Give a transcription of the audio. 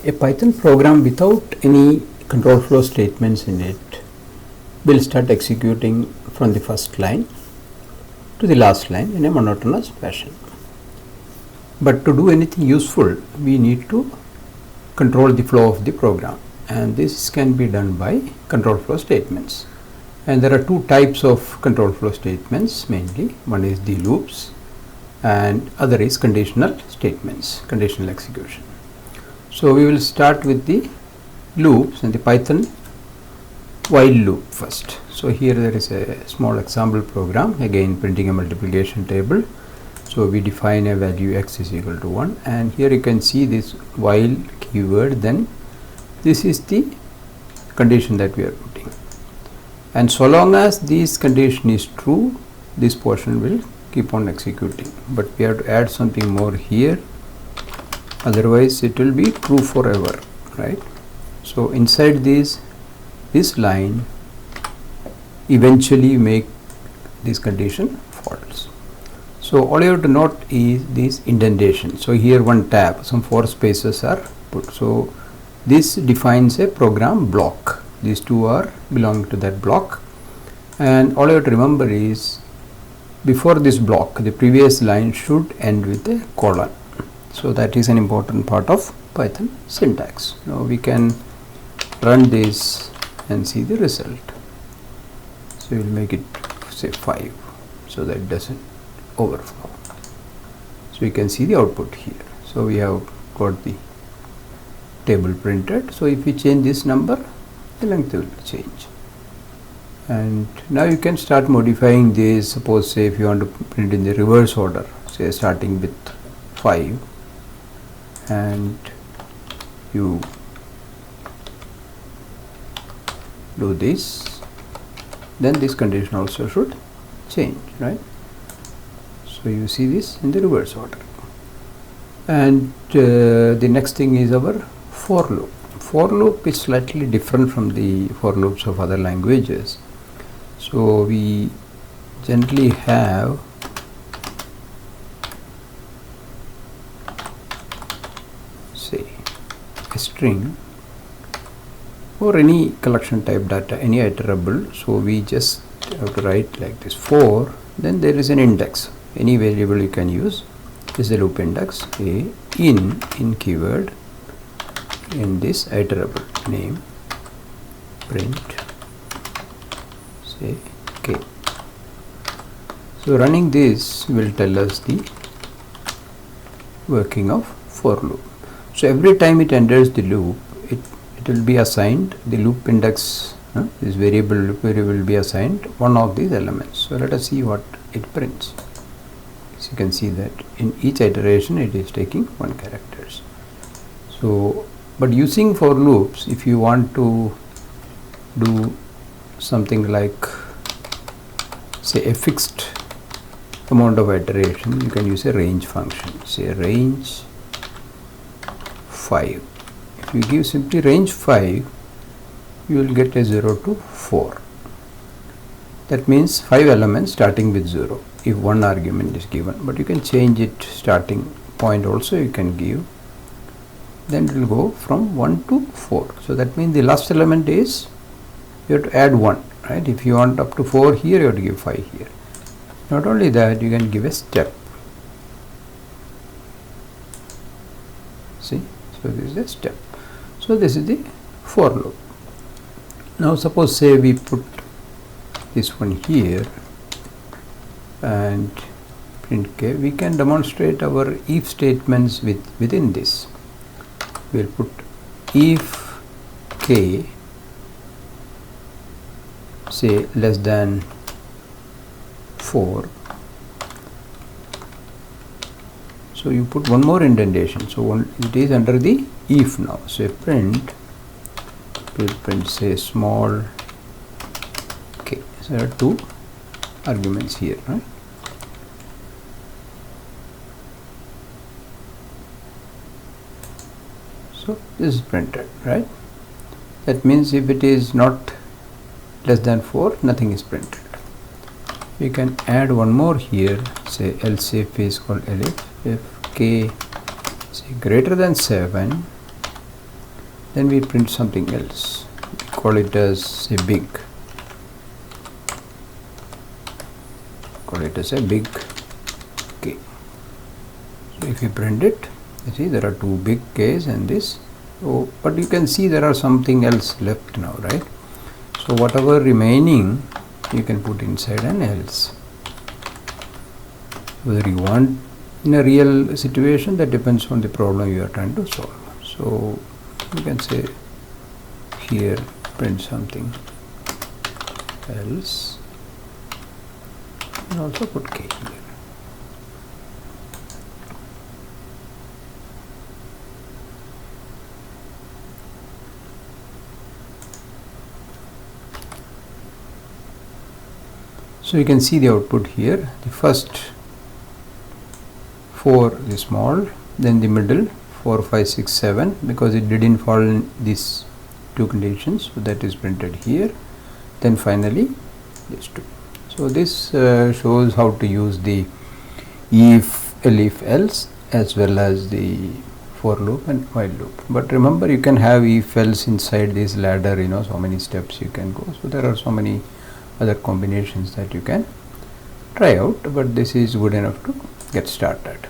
A Python program without any control flow statements in it will start executing from the first line to the last line in a monotonous fashion. But to do anything useful, we need to control the flow of the program, and this can be done by control flow statements. And there are two types of control flow statements mainly. One is the loops and other is conditional statements, conditional execution. So we will start with the loops and the Python while loop first. So here there is a small example program, again printing a multiplication table. So we define a value x is equal to 1, and here you can see this while keyword, then this is the condition that we are putting, and so long as this condition is true, this portion will keep on executing, but we have to add something more here, otherwise it will be true forever, right? So inside this line eventually make this condition false. So all you have to note is this indentation. So here one tab, some 4 spaces are put. So this defines a program block. These two are belong to that block, and all you have to remember is before this block the previous line should end with a colon. So that is an important part of Python syntax. Now we can run this and see the result. So we will make it say 5 so that it doesn't overflow. So you can see the output here. So we have got the table printed. So if we change this number, the length will change. And now you can start modifying this. Suppose say if you want to print in the reverse order, say starting with 5, and you do this, then this condition also should change, right? So you see this in the reverse order. And the next thing is our for loop. For loop is slightly different from the for loops of other languages. So we generally have say a string or any collection type data, any iterable. So we just have to write like this for, then there is an index, any variable you can use. This is the loop index, a in keyword, in this iterable name, print say k. So running this will tell us the working of for loop. So every time it enters the loop, it will be assigned the loop index, this variable will be assigned one of these elements. So let us see what it prints. So you can see that in each iteration it is taking 1 characters. So but using for loops, if you want to do something like say a fixed amount of iteration, you can use a range function, say range 5. If you give simply range 5, you will get a 0 to 4. That means 5 elements starting with 0 if one argument is given, but you can change it starting point also you can give. Then it will go from 1 to 4. So that means the last element is you have to add 1, right? If you want up to 4 here, you have to give 5 here. Not only that, you can give a step. See, so this is a step. So this is the for loop. Now suppose say we put this one here and print k. We can demonstrate our if statements within this. We'll put if k say less than 4. So you put one more indentation. So it is under the if now. So print, we'll print say small k. So there are 2 arguments here, right? So this is printed, right? That means if it is not less than 4, nothing is printed. We can add one more here, say else if is called elif if k say greater than 7, then we print something else, call it as a big, K. So if you print it, you see there are two big K's and this. So, but you can see there are something else left now, right? So whatever remaining you can put inside an else. Whether you want in a real situation, that depends on the problem you are trying to solve. So you can say here print something else and also put K here. So you can see the output here. The first 4 is small, then the middle 4, 5, 6, 7, because it didn't fall in these two conditions, so that is printed here. Then finally these two. So this shows how to use the if, elif, else as well as the for loop and while loop. But remember, you can have if else inside this ladder, so many steps you can go. So there are so many other combinations that you can try out, but this is good enough to get started.